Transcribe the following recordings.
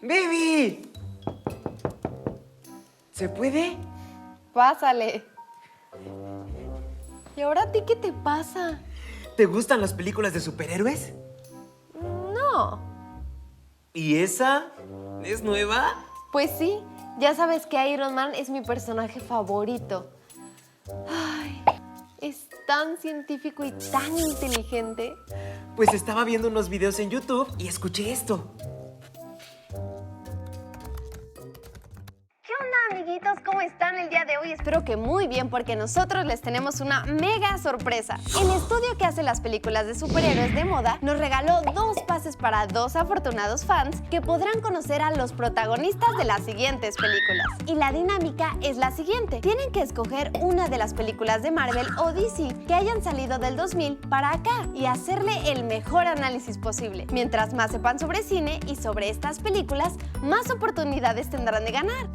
¡Baby! ¿Se puede? Pásale. ¿Y ahora a ti qué te pasa? ¿Te gustan las películas de superhéroes? No. ¿Y esa? ¿Es nueva? Pues sí, ya sabes que Iron Man es mi personaje favorito. Ay, es tan científico y tan inteligente. Pues estaba viendo unos videos en YouTube y escuché esto. ¿Qué onda, amiguitos? ¿Cómo están el día de hoy? Espero que muy bien, porque nosotros les tenemos una mega sorpresa. El estudio que hace las películas de superhéroes de moda nos regaló 2 pases para 2 afortunados fans que podrán conocer a los protagonistas de las siguientes películas. Y la dinámica es la siguiente. Tienen que escoger una de las películas de Marvel o DC que hayan salido del 2000 para acá y hacerle el mejor análisis posible. Mientras más sepan sobre cine y sobre estas películas, más oportunidades tendrán de ganar.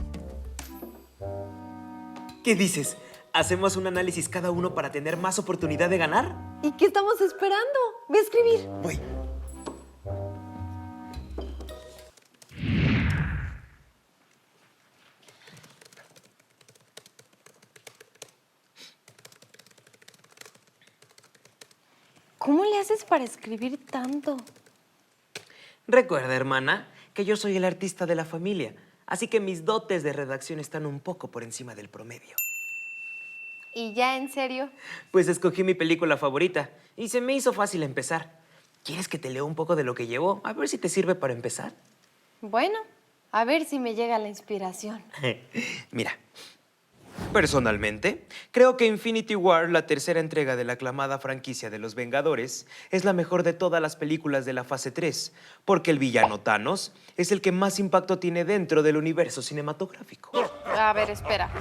¿Qué dices? ¿Hacemos un análisis cada uno para tener más oportunidad de ganar? ¿Y qué estamos esperando? Ve a escribir. Voy. ¿Cómo le haces para escribir tanto? Recuerda, hermana, que yo soy el artista de la familia, así que mis dotes de redacción están un poco por encima del promedio. ¿Y ya en serio? Pues escogí mi película favorita y se me hizo fácil empezar. ¿Quieres que te lea un poco de lo que llevo? A ver si te sirve para empezar. Bueno, a ver si me llega la inspiración. Mira, personalmente, creo que Infinity War, la tercera entrega de la aclamada franquicia de los Vengadores, es la mejor de todas las películas de la fase 3, porque el villano Thanos es el que más impacto tiene dentro del universo cinematográfico. A ver, espera.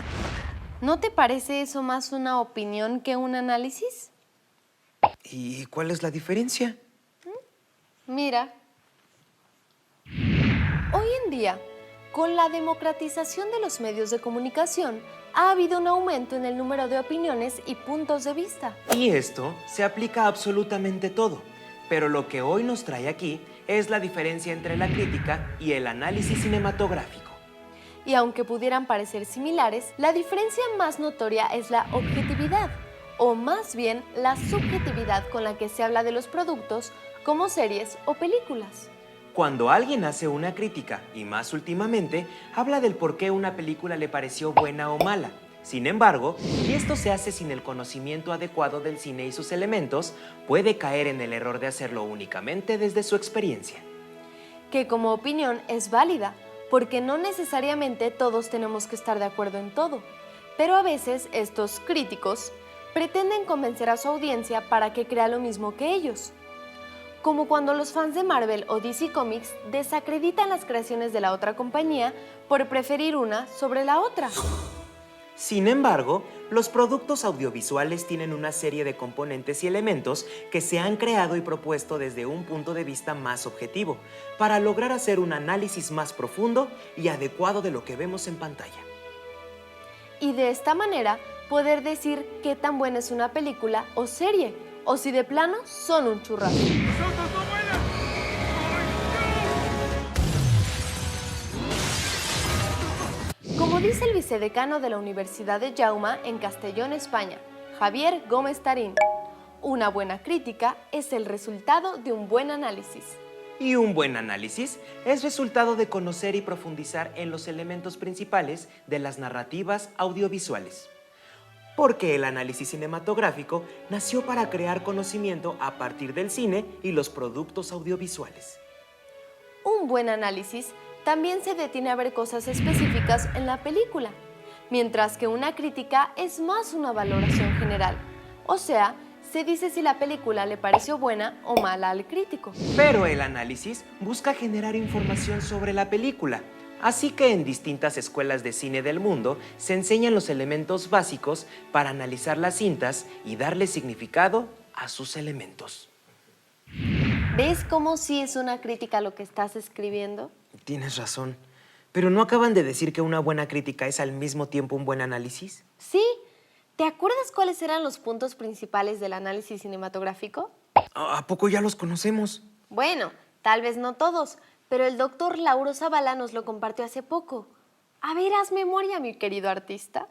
¿No te parece eso más una opinión que un análisis? ¿Y cuál es la diferencia? Mira. Hoy en día, con la democratización de los medios de comunicación, ha habido un aumento en el número de opiniones y puntos de vista. Y esto se aplica a absolutamente todo, pero lo que hoy nos trae aquí es la diferencia entre la crítica y el análisis cinematográfico. Y aunque pudieran parecer similares, la diferencia más notoria es la objetividad, o más bien la subjetividad con la que se habla de los productos como series o películas. Cuando alguien hace una crítica, y más últimamente, habla del por qué una película le pareció buena o mala. Sin embargo, si esto se hace sin el conocimiento adecuado del cine y sus elementos, puede caer en el error de hacerlo únicamente desde su experiencia. Que como opinión es válida, porque no necesariamente todos tenemos que estar de acuerdo en todo, pero a veces estos críticos pretenden convencer a su audiencia para que crea lo mismo que ellos. Como cuando los fans de Marvel o DC Comics desacreditan las creaciones de la otra compañía por preferir una sobre la otra. Sin embargo, los productos audiovisuales tienen una serie de componentes y elementos que se han creado y propuesto desde un punto de vista más objetivo, para lograr hacer un análisis más profundo y adecuado de lo que vemos en pantalla. Y de esta manera poder decir qué tan buena es una película o serie, o si de plano son un churrasco. Como dice el vicedecano de la Universidad de Jauma en Castellón, España, Javier Gómez Tarín, una buena crítica es el resultado de un buen análisis. Y un buen análisis es resultado de conocer y profundizar en los elementos principales de las narrativas audiovisuales. Porque el análisis cinematográfico nació para crear conocimiento a partir del cine y los productos audiovisuales. Un buen análisis también se detiene a ver cosas específicas en la película, mientras que una crítica es más una valoración general. O sea, se dice si la película le pareció buena o mala al crítico. Pero el análisis busca generar información sobre la película. Así que en distintas escuelas de cine del mundo se enseñan los elementos básicos para analizar las cintas y darle significado a sus elementos. ¿Ves cómo sí es una crítica lo que estás escribiendo? Tienes razón. ¿Pero no acaban de decir que una buena crítica es al mismo tiempo un buen análisis? Sí. ¿Te acuerdas cuáles eran los puntos principales del análisis cinematográfico? ¿A poco ya los conocemos? Bueno, tal vez no todos, pero el doctor Lauro Zavala nos lo compartió hace poco. A ver, haz memoria, mi querido artista.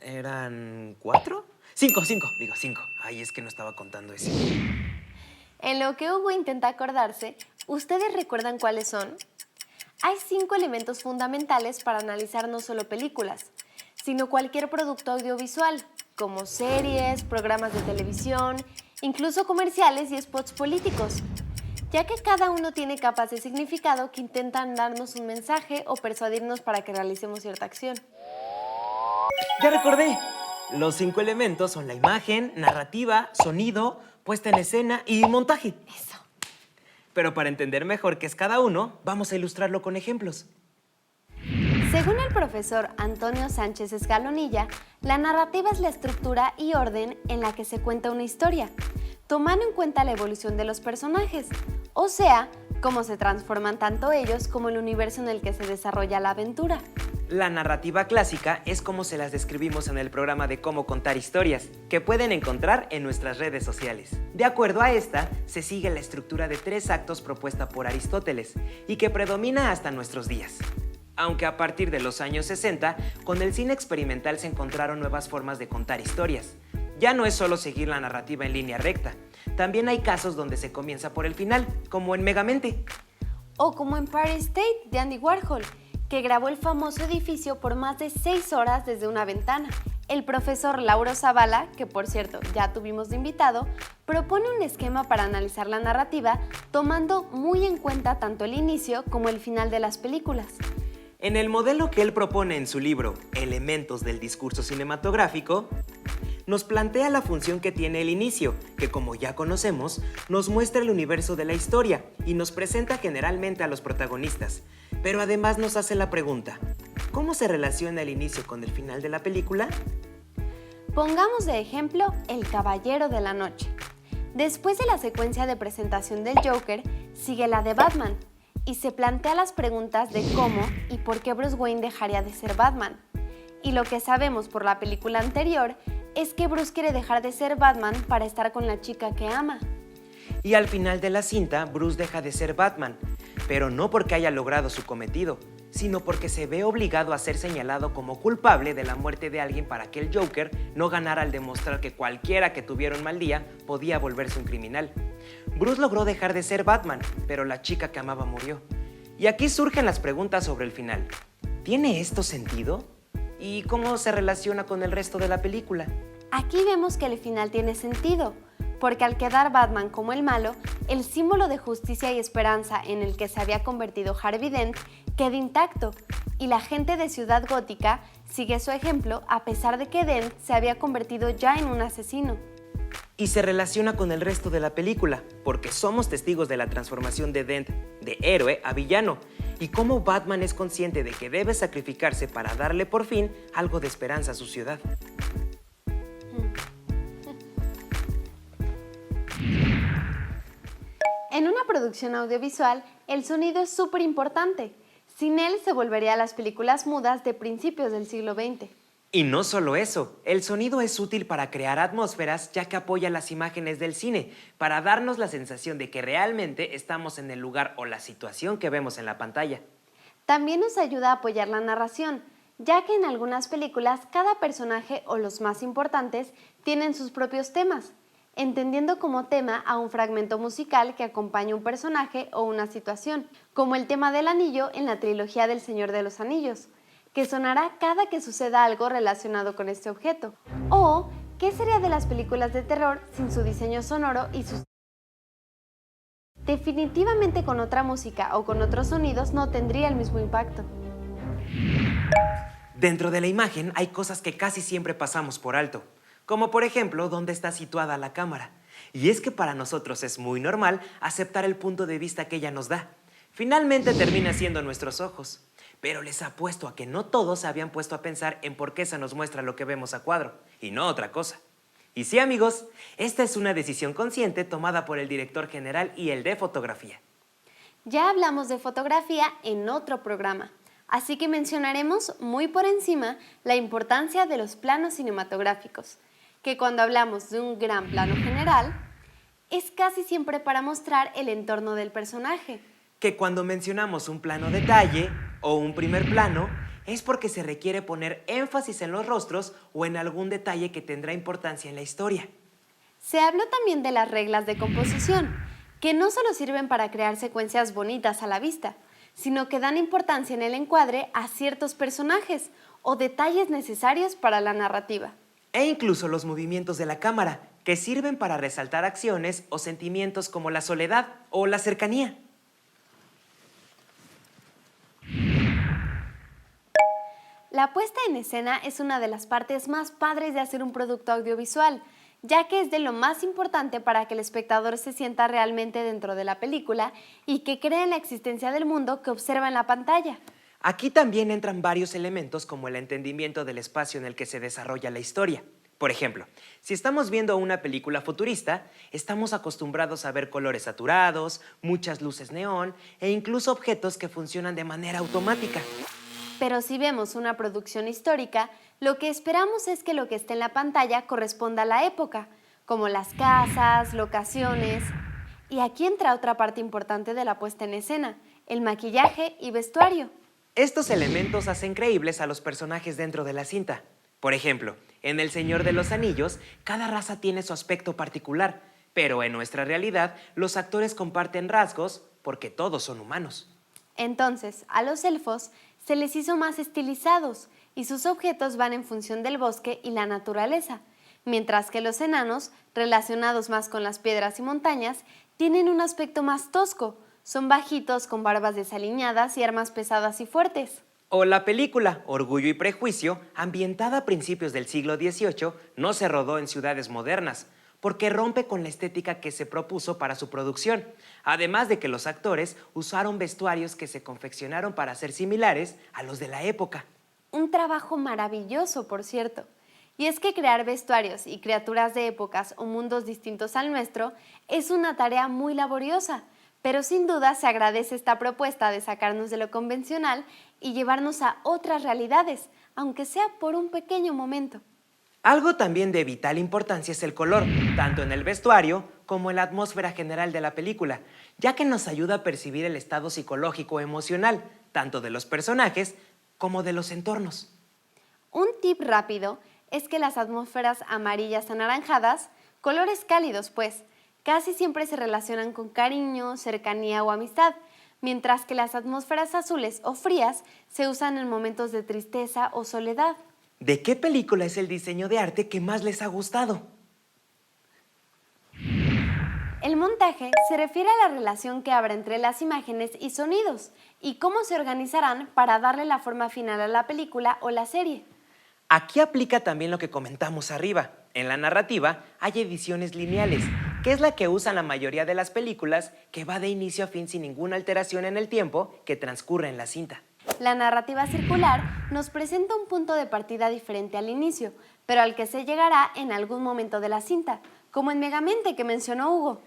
¿Eran 4? 5. Ay, es que no estaba contando eso. En lo que Hugo intenta acordarse, ¿ustedes recuerdan cuáles son? Hay 5 elementos fundamentales para analizar no solo películas, sino cualquier producto audiovisual, como series, programas de televisión, incluso comerciales y spots políticos, ya que cada uno tiene capas de significado que intentan darnos un mensaje o persuadirnos para que realicemos cierta acción. ¡Ya recordé! Los 5 elementos son la imagen, narrativa, sonido, puesta en escena y montaje. Eso. Pero para entender mejor qué es cada uno, vamos a ilustrarlo con ejemplos. Según el profesor Antonio Sánchez Escalonilla, la narrativa es la estructura y orden en la que se cuenta una historia, tomando en cuenta la evolución de los personajes, o sea, cómo se transforman tanto ellos como el universo en el que se desarrolla la aventura. La narrativa clásica es como se las describimos en el programa de Cómo contar historias, que pueden encontrar en nuestras redes sociales. De acuerdo a esta, se sigue la estructura de 3 actos propuesta por Aristóteles y que predomina hasta nuestros días. Aunque a partir de los años 60, con el cine experimental se encontraron nuevas formas de contar historias. Ya no es solo seguir la narrativa en línea recta, también hay casos donde se comienza por el final, como en Megamente. O como Empire State de Andy Warhol, que grabó el famoso edificio por más de 6 horas desde una ventana. El profesor Lauro Zavala, que por cierto ya tuvimos de invitado, propone un esquema para analizar la narrativa tomando muy en cuenta tanto el inicio como el final de las películas. En el modelo que él propone en su libro Elementos del discurso cinematográfico, nos plantea la función que tiene el inicio, que como ya conocemos, nos muestra el universo de la historia y nos presenta generalmente a los protagonistas, pero además nos hace la pregunta, ¿cómo se relaciona el inicio con el final de la película? Pongamos de ejemplo El Caballero de la Noche. Después de la secuencia de presentación del Joker, sigue la de Batman, y se plantea las preguntas de cómo y por qué Bruce Wayne dejaría de ser Batman. Y lo que sabemos por la película anterior es que Bruce quiere dejar de ser Batman para estar con la chica que ama. Y al final de la cinta, Bruce deja de ser Batman, pero no porque haya logrado su cometido, sino porque se ve obligado a ser señalado como culpable de la muerte de alguien para que el Joker no ganara al demostrar que cualquiera que tuviera un mal día podía volverse un criminal. Bruce logró dejar de ser Batman, pero la chica que amaba murió. Y aquí surgen las preguntas sobre el final. ¿Tiene esto sentido? ¿Y cómo se relaciona con el resto de la película? Aquí vemos que el final tiene sentido, porque al quedar Batman como el malo, el símbolo de justicia y esperanza en el que se había convertido Harvey Dent queda intacto, y la gente de Ciudad Gótica sigue su ejemplo a pesar de que Dent se había convertido ya en un asesino. Y se relaciona con el resto de la película, porque somos testigos de la transformación de Dent de héroe a villano, y cómo Batman es consciente de que debe sacrificarse para darle por fin algo de esperanza a su ciudad. En una producción audiovisual, el sonido es súper importante. Sin él se volvería a las películas mudas de principios del siglo XX. Y no solo eso, el sonido es útil para crear atmósferas ya que apoya las imágenes del cine, para darnos la sensación de que realmente estamos en el lugar o la situación que vemos en la pantalla. También nos ayuda a apoyar la narración, ya que en algunas películas cada personaje o los más importantes tienen sus propios temas, entendiendo como tema a un fragmento musical que acompaña un personaje o una situación, como el tema del anillo en la trilogía del Señor de los Anillos, que sonará cada que suceda algo relacionado con este objeto. O, ¿qué sería de las películas de terror sin su diseño sonoro y sus... Definitivamente con otra música o con otros sonidos no tendría el mismo impacto. Dentro de la imagen hay cosas que casi siempre pasamos por alto, como por ejemplo dónde está situada la cámara. Y es que para nosotros es muy normal aceptar el punto de vista que ella nos da. Finalmente termina siendo nuestros ojos. Pero les apuesto a que no todos se habían puesto a pensar en por qué se nos muestra lo que vemos a cuadro, y no otra cosa. Y sí, amigos, esta es una decisión consciente tomada por el director general y el de fotografía. Ya hablamos de fotografía en otro programa, así que mencionaremos muy por encima la importancia de los planos cinematográficos, que cuando hablamos de un gran plano general, es casi siempre para mostrar el entorno del personaje. Que cuando mencionamos un plano detalle o un primer plano, es porque se requiere poner énfasis en los rostros o en algún detalle que tendrá importancia en la historia. Se habló también de las reglas de composición, que no solo sirven para crear secuencias bonitas a la vista, sino que dan importancia en el encuadre a ciertos personajes o detalles necesarios para la narrativa. E incluso los movimientos de la cámara, que sirven para resaltar acciones o sentimientos como la soledad o la cercanía. La puesta en escena es una de las partes más padres de hacer un producto audiovisual, ya que es de lo más importante para que el espectador se sienta realmente dentro de la película y que cree en la existencia del mundo que observa en la pantalla. Aquí también entran varios elementos como el entendimiento del espacio en el que se desarrolla la historia. Por ejemplo, si estamos viendo una película futurista, estamos acostumbrados a ver colores saturados, muchas luces neón e incluso objetos que funcionan de manera automática. Pero si vemos una producción histórica, lo que esperamos es que lo que esté en la pantalla corresponda a la época, como las casas, locaciones. Y aquí entra otra parte importante de la puesta en escena, el maquillaje y vestuario. Estos elementos hacen creíbles a los personajes dentro de la cinta. Por ejemplo, en El Señor de los Anillos, cada raza tiene su aspecto particular, pero en nuestra realidad, los actores comparten rasgos porque todos son humanos. Entonces, a los elfos se les hizo más estilizados y sus objetos van en función del bosque y la naturaleza, mientras que los enanos, relacionados más con las piedras y montañas, tienen un aspecto más tosco, son bajitos con barbas desaliñadas y armas pesadas y fuertes. O la película Orgullo y Prejuicio, ambientada a principios del siglo XVIII, no se rodó en ciudades modernas, porque rompe con la estética que se propuso para su producción, además de que los actores usaron vestuarios que se confeccionaron para ser similares a los de la época. Un trabajo maravilloso, por cierto. Y es que crear vestuarios y criaturas de épocas o mundos distintos al nuestro es una tarea muy laboriosa, pero sin duda se agradece esta propuesta de sacarnos de lo convencional y llevarnos a otras realidades, aunque sea por un pequeño momento. Algo también de vital importancia es el color, tanto en el vestuario como en la atmósfera general de la película, ya que nos ayuda a percibir el estado psicológico o emocional, tanto de los personajes como de los entornos. Un tip rápido es que las atmósferas amarillas anaranjadas, colores cálidos pues, casi siempre se relacionan con cariño, cercanía o amistad, mientras que las atmósferas azules o frías se usan en momentos de tristeza o soledad. ¿De qué película es el diseño de arte que más les ha gustado? El montaje se refiere a la relación que habrá entre las imágenes y sonidos y cómo se organizarán para darle la forma final a la película o la serie. Aquí aplica también lo que comentamos arriba. En la narrativa hay ediciones lineales, que es la que usan la mayoría de las películas, que va de inicio a fin sin ninguna alteración en el tiempo que transcurre en la cinta. La narrativa circular nos presenta un punto de partida diferente al inicio, pero al que se llegará en algún momento de la cinta, como en Megamente que mencionó Hugo.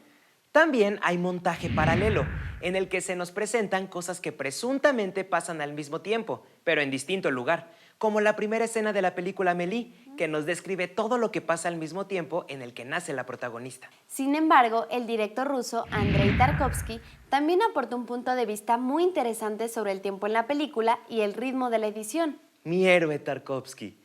También hay montaje paralelo, en el que se nos presentan cosas que presuntamente pasan al mismo tiempo, pero en distinto lugar, como la primera escena de la película Amélie, que nos describe todo lo que pasa al mismo tiempo en el que nace la protagonista. Sin embargo, el director ruso Andrei Tarkovsky también aportó un punto de vista muy interesante sobre el tiempo en la película y el ritmo de la edición. Mi héroe Tarkovsky.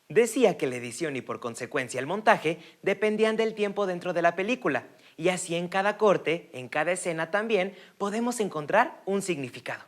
Decía que la edición y por consecuencia el montaje dependían del tiempo dentro de la película, y así en cada corte, en cada escena también, podemos encontrar un significado.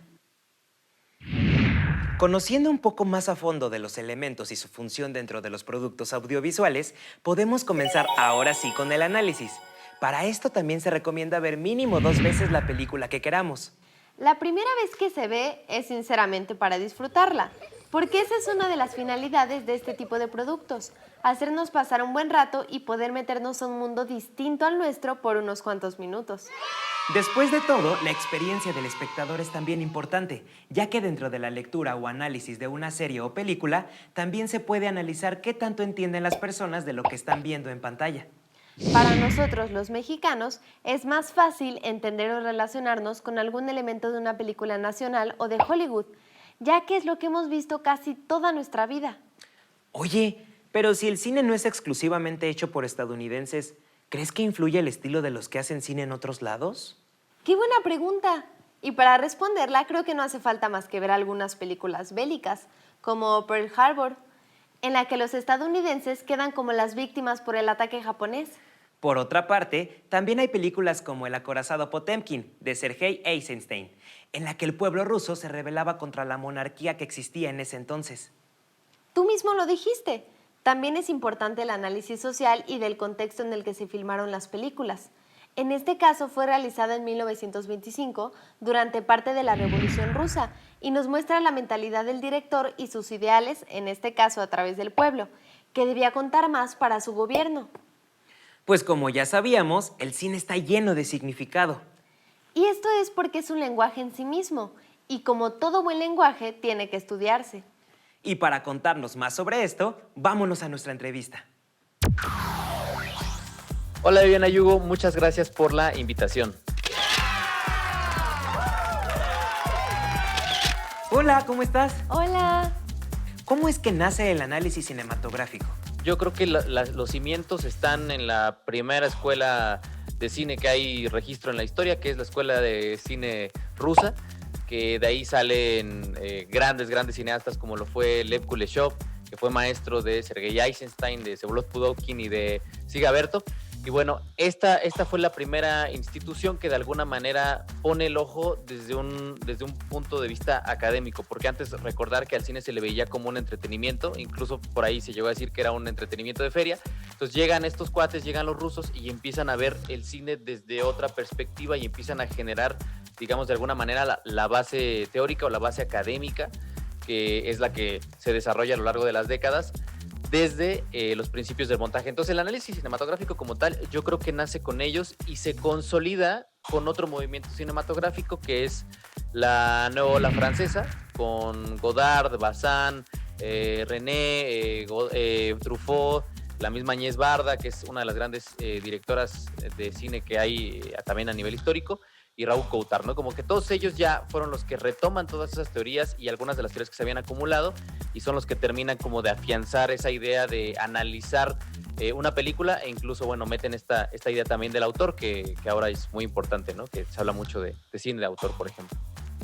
Conociendo un poco más a fondo de los elementos y su función dentro de los productos audiovisuales, podemos comenzar ahora sí con el análisis. Para esto también se recomienda ver mínimo 2 veces la película que queramos. La primera vez que se ve es sinceramente para disfrutarla, porque esa es una de las finalidades de este tipo de productos, hacernos pasar un buen rato y poder meternos a un mundo distinto al nuestro por unos cuantos minutos. Después de todo, la experiencia del espectador es también importante, ya que dentro de la lectura o análisis de una serie o película, también se puede analizar qué tanto entienden las personas de lo que están viendo en pantalla. Para nosotros, los mexicanos, es más fácil entender o relacionarnos con algún elemento de una película nacional o de Hollywood, ya que es lo que hemos visto casi toda nuestra vida. Oye, pero si el cine no es exclusivamente hecho por estadounidenses, ¿crees que influye el estilo de los que hacen cine en otros lados? ¡Qué buena pregunta! Y para responderla, creo que no hace falta más que ver algunas películas bélicas, como Pearl Harbor, en la que los estadounidenses quedan como las víctimas por el ataque japonés. Por otra parte, también hay películas como El acorazado Potemkin, de Sergei Eisenstein, en la que el pueblo ruso se rebelaba contra la monarquía que existía en ese entonces. Tú mismo lo dijiste. También es importante el análisis social y del contexto en el que se filmaron las películas. En este caso fue realizada en 1925 durante parte de la Revolución Rusa y nos muestra la mentalidad del director y sus ideales, en este caso a través del pueblo, que debía contar más para su gobierno. Pues como ya sabíamos, el cine está lleno de significado. Y esto es porque es un lenguaje en sí mismo, y como todo buen lenguaje, tiene que estudiarse. Y para contarnos más sobre esto, vámonos a nuestra entrevista. Hola Viviana y Hugo, muchas gracias por la invitación. Hola, ¿cómo estás? Hola. ¿Cómo es que nace el análisis cinematográfico? Yo creo que los cimientos están en la primera escuela de cine que hay registro en la historia, que es la Escuela de Cine Rusa, que de ahí salen grandes cineastas como lo fue Lev Kuleshov, que fue maestro de Sergei Eisenstein, de Vsevolod Pudovkin y de Dziga Vertov. Y bueno, esta fue la primera institución que de alguna manera pone el ojo desde un punto de vista académico, porque antes recordar que al cine se le veía como un entretenimiento, incluso por ahí se llegó a decir que era un entretenimiento de feria. Entonces llegan estos cuates, llegan los rusos y empiezan a ver el cine desde otra perspectiva y empiezan a generar, digamos, de alguna manera la base teórica o la base académica, que es la que se desarrolla a lo largo de las décadas, desde los principios del montaje. Entonces el análisis cinematográfico como tal, yo creo que nace con ellos y se consolida con otro movimiento cinematográfico que es la nueva ola francesa, con Godard, Bazin, René, Truffaut, la misma Agnès Varda, que es una de las grandes directoras de cine que hay también a nivel histórico, y Raúl Coutard, ¿no? Como que todos ellos ya fueron los que retoman todas esas teorías y algunas de las teorías que se habían acumulado y son los que terminan como de afianzar esa idea de analizar una película e incluso, bueno, meten esta idea también del autor que ahora es muy importante, ¿no? Que se habla mucho de cine de autor, por ejemplo.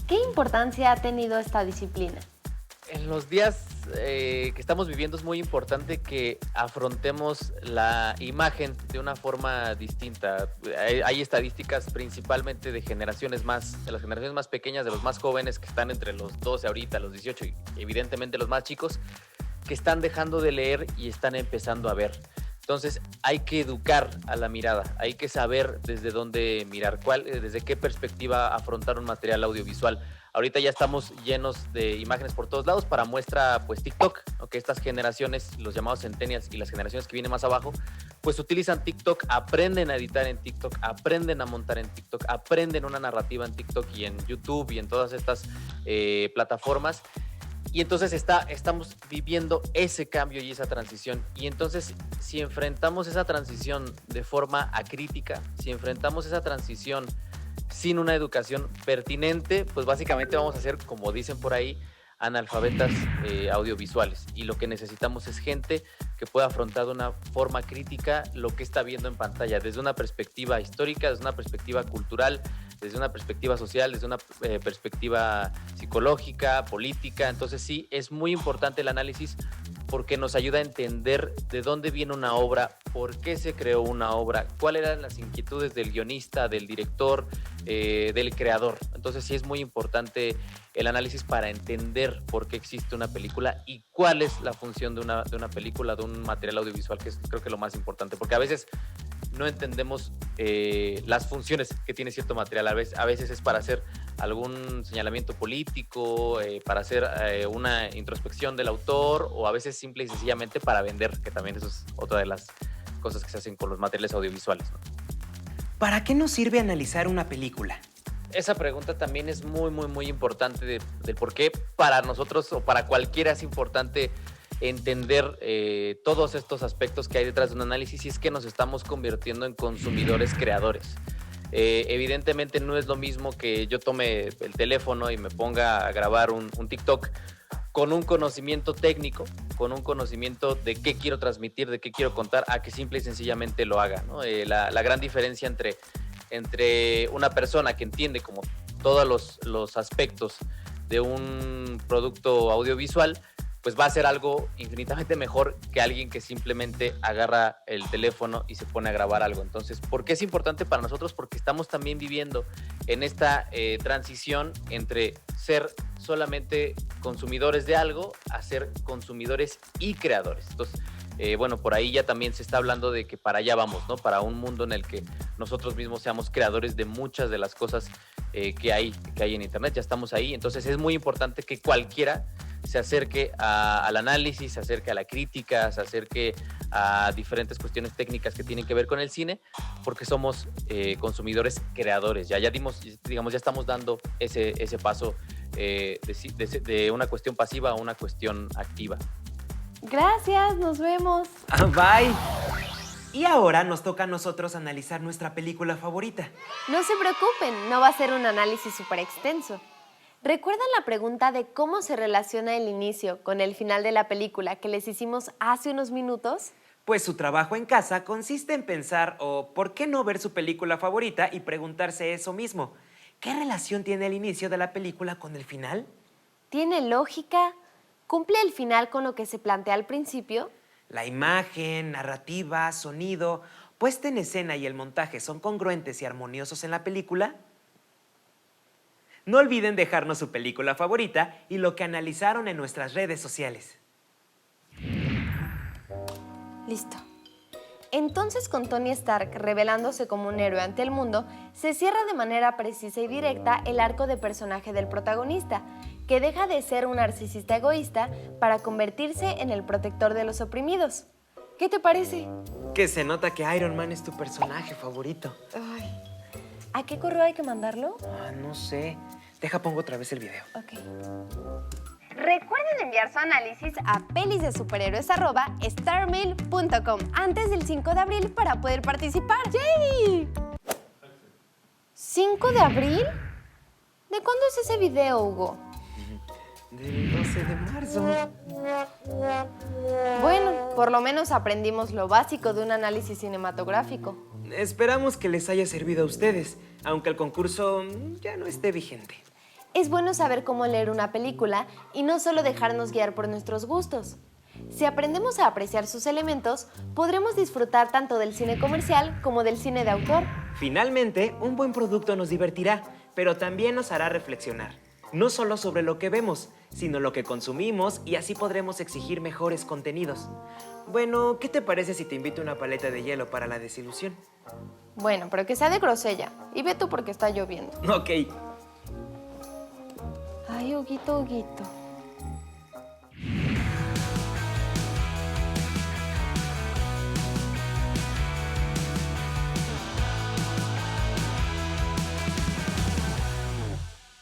¿Qué importancia ha tenido esta disciplina? En los días que estamos viviendo es muy importante que afrontemos la imagen de una forma distinta. Hay estadísticas principalmente de las generaciones más pequeñas, de los más jóvenes que están entre los 12 ahorita, los 18 y evidentemente los más chicos, que están dejando de leer y están empezando a ver. Entonces hay que educar a la mirada, hay que saber desde dónde mirar, desde qué perspectiva afrontar un material audiovisual. Ahorita ya estamos llenos de imágenes por todos lados, para muestra pues TikTok, ¿no? Que estas generaciones, los llamados centennials y las generaciones que vienen más abajo, pues utilizan TikTok, aprenden a editar en TikTok, aprenden a montar en TikTok, aprenden una narrativa en TikTok y en YouTube y en todas estas plataformas. Y entonces estamos viviendo ese cambio y esa transición. Y entonces, si enfrentamos esa transición de forma acrítica, si enfrentamos esa transición sin una educación pertinente, pues básicamente vamos a ser, como dicen por ahí, analfabetas audiovisuales. Y lo que necesitamos es gente que pueda afrontar de una forma crítica lo que está viendo en pantalla, desde una perspectiva histórica, desde una perspectiva cultural, desde una perspectiva social, desde una perspectiva psicológica, política. Entonces sí, es muy importante el análisis porque nos ayuda a entender de dónde viene una obra, por qué se creó una obra, cuáles eran las inquietudes del guionista, del director, del creador. Entonces sí es muy importante el análisis para entender por qué existe una película y cuál es la función de una película, de un material audiovisual, que es creo que lo más importante, porque a veces no entendemos las funciones que tiene cierto material. A veces es para hacer algún señalamiento político, para hacer una introspección del autor, o a veces simple y sencillamente para vender, que también eso es otra de las cosas que se hacen con los materiales audiovisuales, ¿no? ¿Para qué nos sirve analizar una película? Esa pregunta también es muy importante del por qué para nosotros o para cualquiera es importante entender todos estos aspectos que hay detrás de un análisis, y es que nos estamos convirtiendo en consumidores creadores. Evidentemente no es lo mismo que yo tome el teléfono y me ponga a grabar un TikTok con un conocimiento técnico, con un conocimiento de qué quiero transmitir, de qué quiero contar, a que simple y sencillamente lo haga, ¿no? La gran diferencia entre una persona que entiende, como todos los aspectos de un producto audiovisual, pues va a ser algo infinitamente mejor que alguien que simplemente agarra el teléfono y se pone a grabar algo. Entonces, ¿por qué es importante para nosotros? Porque estamos también viviendo en esta transición entre ser solamente consumidores de algo a ser consumidores y creadores. Entonces, bueno, por ahí ya también se está hablando de que para allá vamos, ¿no? Para un mundo en el que nosotros mismos seamos creadores de muchas de las cosas que hay en Internet. Ya estamos ahí. Entonces, es muy importante que cualquiera se acerque al análisis, se acerque a la crítica, se acerque a diferentes cuestiones técnicas que tienen que ver con el cine, porque somos consumidores creadores. Ya dimos, digamos, ya estamos dando ese paso de una cuestión pasiva a una cuestión activa. Gracias, nos vemos. Bye. Y ahora nos toca a nosotros analizar nuestra película favorita. No se preocupen, no va a ser un análisis súper extenso. ¿Recuerdan la pregunta de cómo se relaciona el inicio con el final de la película que les hicimos hace unos minutos? Pues su trabajo en casa consiste en pensar o por qué no ver su película favorita y preguntarse eso mismo. ¿Qué relación tiene el inicio de la película con el final? ¿Tiene lógica? ¿Cumple el final con lo que se plantea al principio? La imagen, narrativa, sonido, puesta en escena y el montaje son congruentes y armoniosos en la película. No olviden dejarnos su película favorita y lo que analizaron en nuestras redes sociales. Listo. Entonces, con Tony Stark revelándose como un héroe ante el mundo, se cierra de manera precisa y directa el arco de personaje del protagonista, que deja de ser un narcisista egoísta para convertirse en el protector de los oprimidos. ¿Qué te parece? Que se nota que Iron Man es tu personaje favorito. Ay. ¿A qué correo hay que mandarlo? No sé. Deja, pongo otra vez el video. Ok. Recuerden enviar su análisis a pelisdesuperhéroes@starmail.com antes del 5 de abril para poder participar. ¡Yay! ¿5 de abril? ¿De cuándo es ese video, Hugo? Del 12 de marzo. Bueno, por lo menos aprendimos lo básico de un análisis cinematográfico. Esperamos que les haya servido a ustedes, aunque el concurso ya no esté vigente. Es bueno saber cómo leer una película y no solo dejarnos guiar por nuestros gustos. Si aprendemos a apreciar sus elementos, podremos disfrutar tanto del cine comercial como del cine de autor. Finalmente, un buen producto nos divertirá, pero también nos hará reflexionar. No solo sobre lo que vemos, sino lo que consumimos y así podremos exigir mejores contenidos. Bueno, ¿qué te parece si te invito una paleta de hielo para la desilusión? Bueno, pero que sea de grosella. Y ve tú porque está lloviendo. Ok. Ay, Huguito, Huguito.